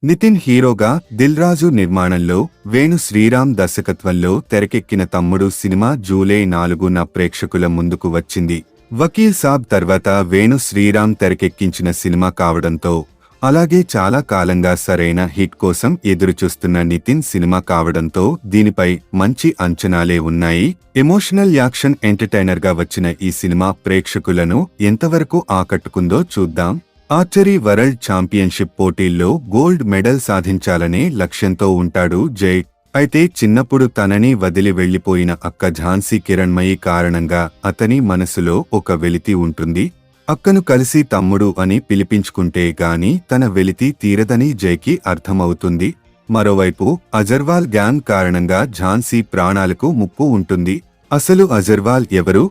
నితిన్ హీరోగా దిల్ రాజు నిర్మాణంలో వేణు శ్రీరామ్ దర్శకత్వంలో తెరకెక్కిన తమ్ముడు సినిమా జూలై 4న ప్రేక్షకుల ముందుకు వచ్చింది. వకీల్ సాబ్ తర్వాత వేణు శ్రీరామ్ తెరకెక్కించిన సినిమా కావడంతో, అలాగే చాలా కాలంగా సరైన హిట్ కోసం ఎదురుచూస్తున్న నితిన్ సినిమా కావడంతో దీనిపై మంచి అంచనాలే ఉన్నాయి. ఎమోషనల్ యాక్షన్ ఎంటర్టైనర్గా వచ్చిన ఈ సినిమా ప్రేక్షకులను ఎంతవరకు ఆకట్టుకుందో చూద్దాం. ఆర్చరీ వరల్డ్ ఛాంపియన్షిప్ పోటీల్లో గోల్డ్ మెడల్ సాధించాలనే లక్ష్యంతో ఉంటాడు జై. అయితే చిన్నప్పుడు తనని వదిలి వెళ్లిపోయిన అక్క ఝాన్సీ కిరణ్మయి కారణంగా అతని మనసులో ఒక వెలితి ఉంటుంది. అక్కను కలిసి తమ్ముడు అని పిలిపించుకుంటే గాని తన వెలితి తీరదని జైకి అర్థమవుతుంది. మరోవైపు అజర్వాల్ గ్యాంగ్ కారణంగా ఝాన్సీ ప్రాణాలకు ముప్పు ఉంటుంది. అసలు అజర్వాల్ ఎవరు?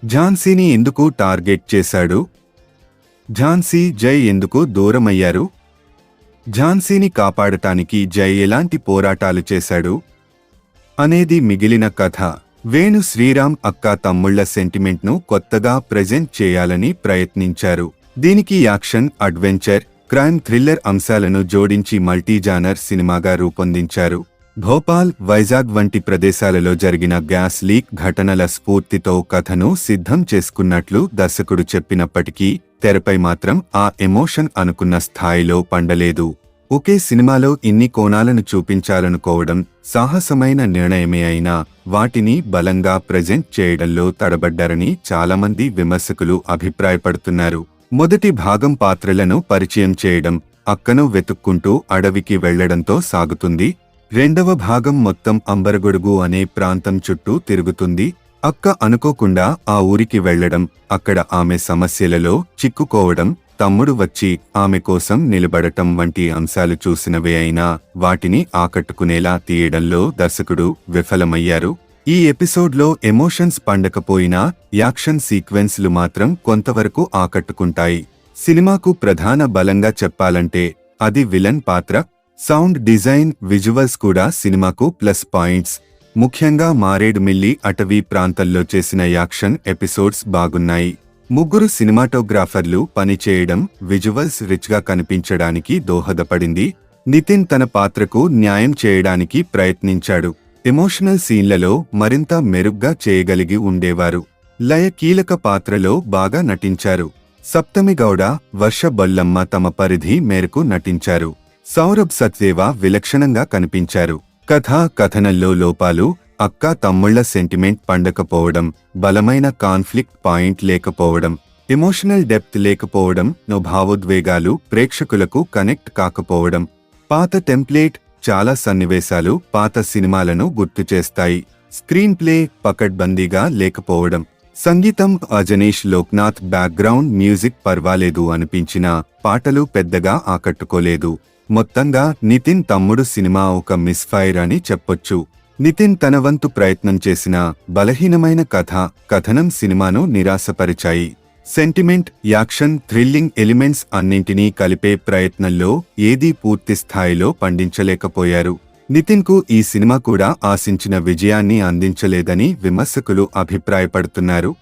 ఝాన్సీని ఎందుకు టార్గెట్ చేశాడు? ఝాన్సీ జై ఎందుకు దూరమయ్యారు? ఝాన్సీని కాపాడటానికి జై ఎలాంటి పోరాటాలు చేశాడు అనేది మిగిలిన కథ. వేణు శ్రీరామ్ అక్క తమ్ముళ్ల సెంటిమెంట్ను కొత్తగా ప్రెజెంట్ చేయాలని ప్రయత్నించారు. దీనికి యాక్షన్, అడ్వెంచర్, క్రైమ్, థ్రిల్లర్ అంశాలను జోడించి మల్టీజానర్ సినిమాగా రూపొందించారు. భోపాల్, వైజాగ్ వంటి ప్రదేశాలలో జరిగిన గ్యాస్ లీక్ ఘటనల స్ఫూర్తితో కథను సిద్ధం చేసుకున్నట్లు దర్శకుడు చెప్పినప్పటికీ తెరపై మాత్రం ఆ ఎమోషన్ అనుకున్న స్థాయిలో పండలేదు. ఒకే సినిమాలో ఇన్ని కోణాలను చూపించాలనుకోవడం సాహసమైన నిర్ణయమే అయినా వాటిని బలంగా ప్రెజెంట్ చేయడంలో తడబడ్డారని చాలామంది విమర్శకులు అభిప్రాయపడుతున్నారు. మొదటి భాగం పాత్రలను పరిచయం చేయడం, అక్కను వెతుక్కుంటూ అడవికి వెళ్లడంతో సాగుతుంది. రెండవ భాగం మొత్తం అంబరగొడుగు అనే ప్రాంతం చుట్టూ తిరుగుతుంది. అక్క అనుకోకుండా ఆ ఊరికి వెళ్లడం, అక్కడ ఆమె సమస్యలలో చిక్కుకోవడం, తమ్ముడు వచ్చి ఆమె కోసం నిలబడటం వంటి అంశాలు చూసినవే అయినా వాటిని ఆకట్టుకునేలా తీయడంలో దర్శకుడు విఫలమయ్యారు. ఈ ఎపిసోడ్లో ఎమోషన్స్ పండకపోయినా యాక్షన్ సీక్వెన్స్లు మాత్రం కొంతవరకు ఆకట్టుకుంటాయి. సినిమాకు ప్రధాన బలంగా చెప్పాలంటే అది విలన్ పాత్ర. సౌండ్ డిజైన్, విజువల్స్ కూడా సినిమాకు ప్లస్ పాయింట్స్. ముఖ్యంగా మారేడుమిల్లి అటవీ ప్రాంతంలో చేసిన యాక్షన్ ఎపిసోడ్స్ బాగున్నాయి. ముగ్గురు సినిమాటోగ్రాఫర్లు పనిచేయడం విజువల్స్ రిచ్గా కనిపించడానికి దోహదపడింది. నితిన్ తన పాత్రకు న్యాయం చేయడానికి ప్రయత్నించాడు. ఎమోషనల్ సీన్లలో మరింత మెరుగ్గా చేయగలిగి ఉండేవారు. లయ కీలక పాత్రలో బాగా నటించారు. సప్తమి గౌడ, వర్ష బొల్లమ్మ తమ పరిధి మేరకు నటించారు. సౌరభ్ సత్యేవా విలక్షణంగా కనిపించారు. కథనంలో లోపాలు, అక్క తమ్ముళ్ల సెంటిమెంట్ పండకపోవడం, బలమైన కాన్ఫ్లిక్ట్ పాయింట్ లేకపోవడం, ఎమోషనల్ డెప్త్ లేకపోవడం, భావోద్వేగాలు ప్రేక్షకులకు కనెక్ట్ కాకపోవడం, పాత టెంప్లేట్, చాలా సన్నివేశాలు పాత సినిమాలను గుర్తుచేస్తాయి. స్క్రీన్ ప్లే పకడ్బందీగా లేకపోవడం, సంగీతం అజనీష్ లోక్నాథ్ బ్యాక్గ్రౌండ్ మ్యూజిక్ పర్వాలేదు అనిపించినా పాటలు పెద్దగా ఆకట్టుకోలేదు. మొత్తంగా నితిన్ తమ్ముడు సినిమా ఒక మిస్ఫైర్ అని చెప్పొచ్చు. నితిన్ తన వంతు ప్రయత్నం చేసిన బలహీనమైన కథనం సినిమాను నిరాశపరిచాయి. సెంటిమెంట్, యాక్షన్, థ్రిల్లింగ్ ఎలిమెంట్స్ అన్నింటినీ కలిపే ప్రయత్నంలో ఏదీ పూర్తి స్థాయిలో పండించలేకపోయారు. నితిన్కు ఈ సినిమా కూడా ఆశించిన విజయాన్ని అందించలేదని విమర్శకులు అభిప్రాయపడుతున్నారు.